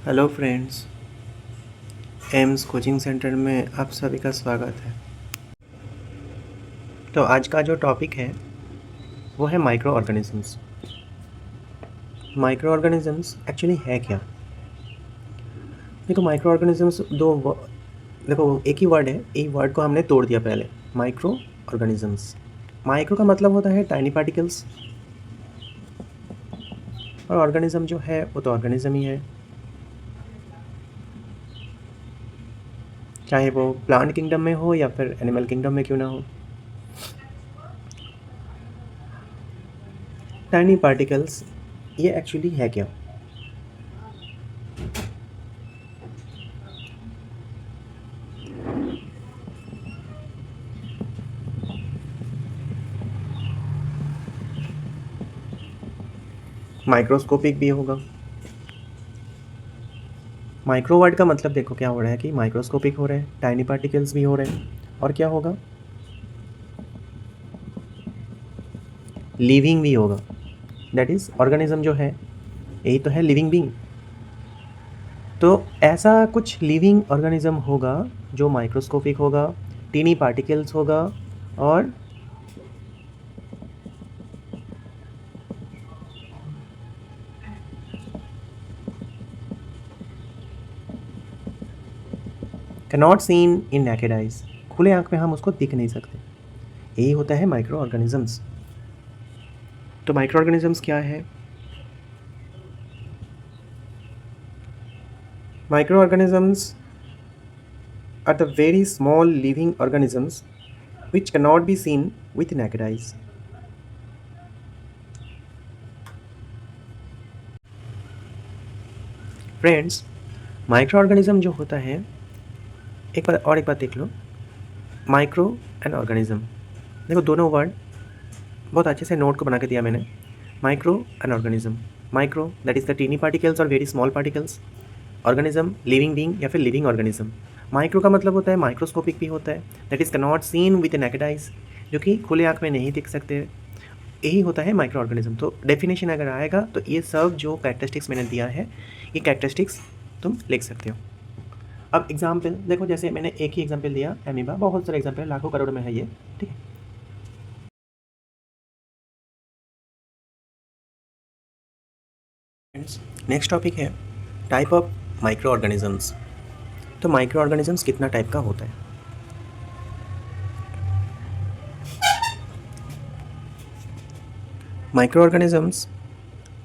Hello friends, AIIMS coaching centre में आप सभी का स्वागत है। तो आज का जो टॉपिक है वो है micro organisms. Micro organisms actually है क्या? देखो, माइक्रो ऑर्गेनिजम्स देखो एक ही वर्ड है, एक वर्ड को हमने तोड़ दिया पहले। माइक्रो ऑर्गेनिजम्स, माइक्रो का मतलब होता है टाइनी पार्टिकल्स, और ऑर्गेनिज्म जो है वो तो ऑर्गेनिज्म ही है, चाहे वो प्लांट किंगडम में हो या फिर एनिमल किंगडम में क्यों ना हो। टाइनी पार्टिकल्स ये एक्चुअली है क्या? माइक्रोस्कोपिक भी होगा। माइक्रो वर्ड का मतलब देखो क्या हो रहा है कि माइक्रोस्कोपिक हो रहे हैं, टाइनी पार्टिकल्स भी हो रहे हैं, और क्या होगा, लिविंग भी होगा। दैट इज ऑर्गेनिज्म जो है यही तो है लिविंग बीइंग। तो ऐसा कुछ लिविंग ऑर्गेनिज्म होगा जो माइक्रोस्कोपिक होगा, टीनी पार्टिकल्स होगा, और cannot seen in naked eyes, खुले आंख में हम उसको दिख नहीं सकते। यही होता है माइक्रो ऑर्गेनिजम्स। तो माइक्रो ऑर्गेनिजम्स क्या है? Micro organisms are the very small living organisms which cannot be seen with naked eyes. Friends, micro organism जो होता है, एक बार देख लो, माइक्रो एंड ऑर्गेनिज्म, देखो दोनों वर्ड बहुत अच्छे से नोट को बना के दिया मैंने। Micro and organism, micro that is the tiny particles और very small particles, organism living being या फिर लिविंग ऑर्गेनिज्म। माइक्रो का मतलब होता है माइक्रोस्कोपिक भी होता है, that is cannot seen with naked eyes, जो कि खुले आँख में नहीं दिख सकते। यही होता है माइक्रो ऑर्गेनिज्म। तो डेफिनेशन अगर आएगा तो ये सब जो कैरेक्टरिस्टिक्स मैंने दिया है, ये कैरेक्टरिस्टिक्स तुम लिख सकते हो। अब एग्जाम्पल देखो, जैसे मैंने एक ही एग्जाम्पल दिया एमीबा, बहुत सारे एग्जाम्पल लाखों करोड़ में है ये, ठीक है। नेक्स्ट टॉपिक है टाइप ऑफ माइक्रो ऑर्गेनिजम्स। तो माइक्रो ऑर्गेनिजम्स कितना टाइप का होता है? माइक्रो ऑर्गेनिजम्स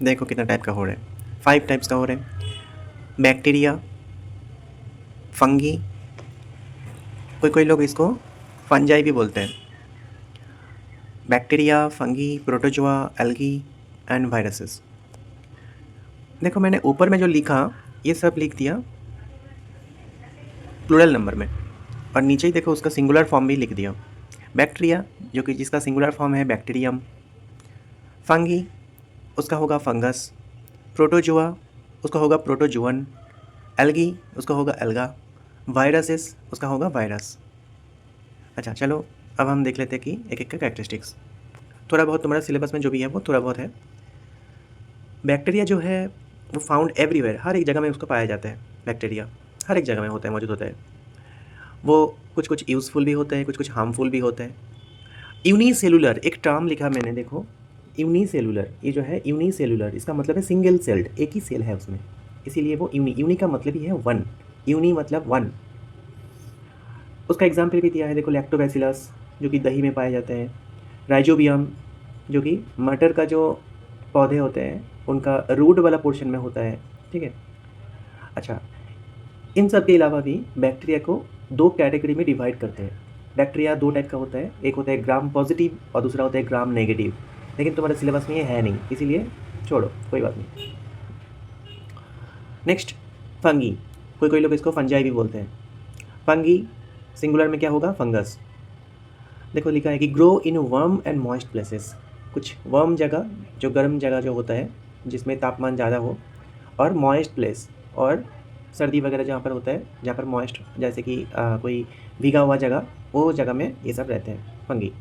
देखो कितना टाइप का हो रहा है, 5 टाइप्स का हो रहा है। बैक्टीरिया, फंगी, कोई लोग इसको फंजाई भी बोलते हैं। Bacteria, fungi, protozoa, algae and viruses. देखो मैंने ऊपर में जो लिखा ये सब लिख दिया प्लूरल नंबर में, और नीचे ही देखो उसका सिंगुलर फॉर्म भी लिख दिया। बैक्टीरिया जो कि जिसका सिंगुलर फॉर्म है बैक्टीरियम, फंगी उसका होगा फंगस, प्रोटोजोआ उसका होगा प्रोटोजुअन, एल्गी उसका होगा एल्गा, वायरसेस उसका होगा वायरस। अच्छा चलो, अब हम देख लेते हैं कि एक एक का कैरेक्टरिस्टिक्स। थोड़ा बहुत तुम्हारा सिलेबस में जो भी है वो थोड़ा बहुत है। बैक्टीरिया जो है वो फाउंड एवरीवेयर, हर एक जगह में उसको पाया जाता है। बैक्टीरिया हर एक जगह में होता है, मौजूद होता है। वो कुछ कुछ यूज़फुल भी होते हैं, कुछ कुछ हार्मफुल भी होते हैं। यूनिसेलुलर एक टर्म लिखा मैंने, देखो यूनिसेलुलर, ये जो है यूनिसेलुलर इसका मतलब है सिंगल सेल्ड, एक ही सेल है उसमें, इसीलिए वो यूनी का मतलब ही है वन, यूनी मतलब वन। उसका एग्जाम्पल भी दिया है, देखो लैक्टोबैसिलस जो कि दही में पाए जाते हैं, राइजोबियम जो कि मटर का जो पौधे होते हैं उनका रूट वाला पोर्शन में होता है, ठीक है। अच्छा, इन सब के अलावा भी बैक्टीरिया को दो कैटेगरी में डिवाइड करते हैं। बैक्टीरिया दो टाइप का होता है, एक होता है ग्राम पॉजिटिव और दूसरा होता है ग्राम नेगेटिव, लेकिन तुम्हारे सिलेबस में ये है नहीं, इसीलिए छोड़ो, कोई बात नहीं। नेक्स्ट, फंगी, कोई लोग इसको फंजाई भी बोलते हैं। फंगी सिंगुलर में क्या होगा, फंगस। देखो लिखा है कि grow in worm and moist places, कुछ वर्म जगह जो गर्म जगह जो होता है जिसमें तापमान ज़्यादा हो, और मॉइस्ट प्लेस और सर्दी वगैरह जहाँ पर होता है, जहाँ पर मॉइस्ट जैसे कि कोई भीगा हुआ जगह, वो जगह में ये सब रहते हैं fungi.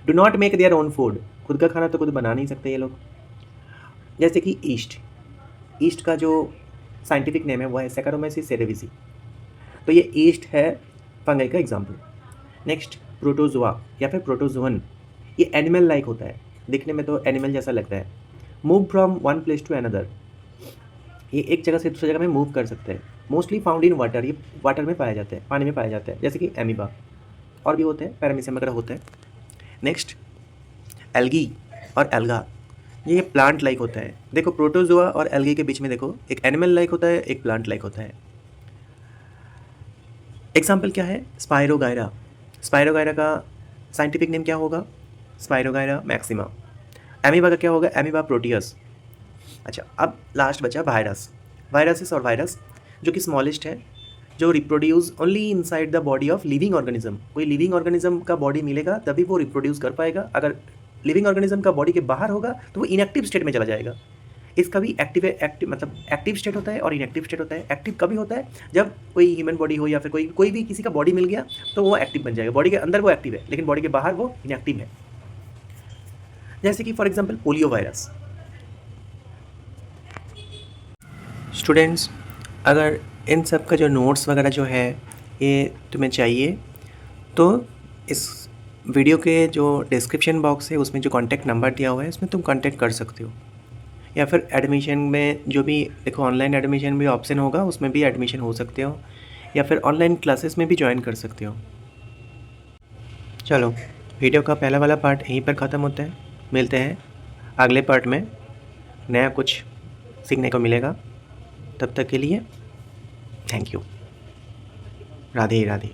Do not make their own food, खुद का खाना तो खुद बना नहीं सकते ये लोग। जैसे कि ईस्ट, ईस्ट का जो साइंटिफिक नेम है वो है सैक्कारोमाइसिस सेरेविसी। तो ये ईस्ट है फंगई का एग्जाम्पल। नेक्स्ट प्रोटोजोआ या फिर प्रोटोजोअन, ये एनिमल लाइक होता है, दिखने में तो एनिमल जैसा लगता है। Move from one place to another, ये एक जगह से दूसरी जगह में मूव कर सकते हैं। मोस्टली फाउंड इन वाटर, ये वाटर में पाया जाता है, पानी में पाया जाता है, जैसे कि एमीबा। और भी होते हैं, पैरामीशियम वगैरह होते हैं। नेक्स्ट एल्गी और एल्गा, ये प्लांट लाइक होता है। देखो प्रोटोजोआ और एल्गी के बीच में देखो, एक एनिमल लाइक होता है, एक प्लांट लाइक होता है। एग्जाम्पल क्या है? स्पायरोगायरा। स्पायरोगायरा का साइंटिफिक नेम क्या होगा? Spirogyra maxima. एमीबा का क्या होगा? Amoeba Proteus. अच्छा, अब लास्ट बचा वायरस। वायरसेस और वायरस जो कि स्मॉलेस्ट है, जो reproduce only inside the body of living organism. कोई लिविंग ऑर्गेनिज्म का बॉडी मिलेगा तभी वो रिप्रोड्यूस कर पाएगा। अगर लिविंग ऑर्गेनिज्म का बॉडी के बाहर होगा तो वो इनएक्टिव स्टेट में चला जाएगा। इसका भी एक्टिव मतलब एक्टिव स्टेट होता है और इनएक्टिव स्टेट होता है। एक्टिव कभी होता है? जब कोई ह्यूमन बॉडी हो या फिर कोई भी किसी का बॉडी मिल गया तो वो एक्टिव बन जाएगा। बॉडी के अंदर वो एक्टिव है लेकिन बॉडी के बाहर वो इनएक्टिव है। जैसे कि for example polio virus. Students, अगर इन सब का जो नोट्स वगैरह जो है ये तुम्हें चाहिए तो इस वीडियो के जो डिस्क्रिप्शन बॉक्स है उसमें जो कॉन्टैक्ट नंबर दिया हुआ है उसमें तुम कॉन्टैक्ट कर सकते हो, या फिर एडमिशन में जो भी देखो ऑनलाइन एडमिशन भी ऑप्शन होगा उसमें भी एडमिशन हो सकते हो, या फिर ऑनलाइन क्लासेस में भी ज्वाइन कर सकते हो। चलो, वीडियो का पहला वाला पार्ट यहीं पर ख़त्म होता है। मिलते हैं अगले पार्ट में, नया कुछ सीखने को मिलेगा। तब तक के लिए थैंक यू। राधे राधे।